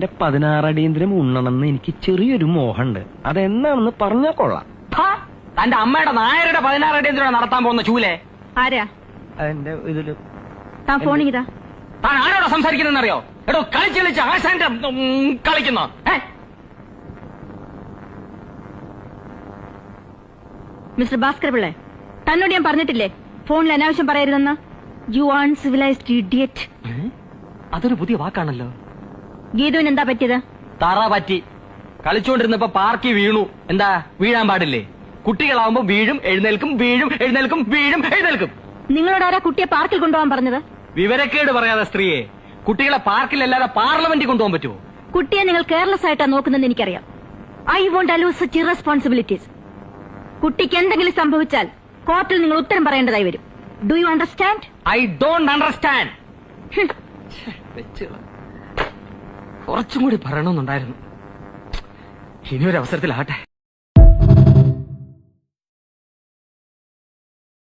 എന്റെ 16 അടിയന്തരം ഉണ്ണണമെന്ന് എനിക്ക് ചെറിയൊരു മോഹമുണ്ട്. അതെന്നാണെന്ന് പറഞ്ഞാ കൊള്ളാം. തന്റെ അമ്മയുടെ നായരുടെ 16 അടിയന്തരം നടത്താൻ പോകുന്ന ചൂലേ ആരാ? എന്റെ ഇതില് താൻ ഫോണിങ്ങിതാ. താൻ ആരോടാ സംസാരിക്കുന്നറിയോ? എടോ കളിച്ച് ആശാന്റെ കളിക്കുന്നോ? മിസ്റ്റർ ഭാസ്കർ പിള്ളേ, തന്നോട് ഞാൻ പറഞ്ഞിട്ടില്ലേ ഫോണിൽ അനാവശ്യം പറയരുതെന്ന്? You uncivilized idiot. അതൊരു പുതിയ വാക്കാണല്ലോ. ഗീതുവിന് എന്താ പറ്റിയത്? തറ പറ്റി. കളിച്ചോണ്ടിരുന്നപ്പോ പാർക്കി വീണു. എന്താ വീഴാൻ പാടില്ലേ? കുട്ടികളാവുമ്പോ വീഴും എഴുന്നേൽക്കും, വീഴും എഴുന്നേൽക്കും, വീഴും എഴുന്നേൽക്കും. നിങ്ങളോട് ആരാ കുട്ടിയെ പാർക്കിൽ കൊണ്ടുപോകാൻ പറഞ്ഞത്? വിവരക്കേട് പറയാതെ സ്ത്രീയെ. കുട്ടികളെ പാർക്കിലല്ലാതെ പാർലമെന്റിൽ കൊണ്ടുപോകാൻ പറ്റുമോ? കുട്ടിയെ നിങ്ങൾ കെയർലെസ് ആയിട്ടാ നോക്കുന്നതെന്ന് എനിക്കറിയാം. I won't allow such irresponsibilities. കുട്ടിക്ക് എന്തെങ്കിലും സംഭവിച്ചാൽ കോർട്ടിൽ നിങ്ങൾ ഉത്തരം പറയേണ്ടതായി വരും. Do you understand? I don't understand. കുറച്ചും കൂടി പറയണമെന്നുണ്ടായിരുന്നു. ഇനിയൊരു അവസരത്തിലാട്ടെ.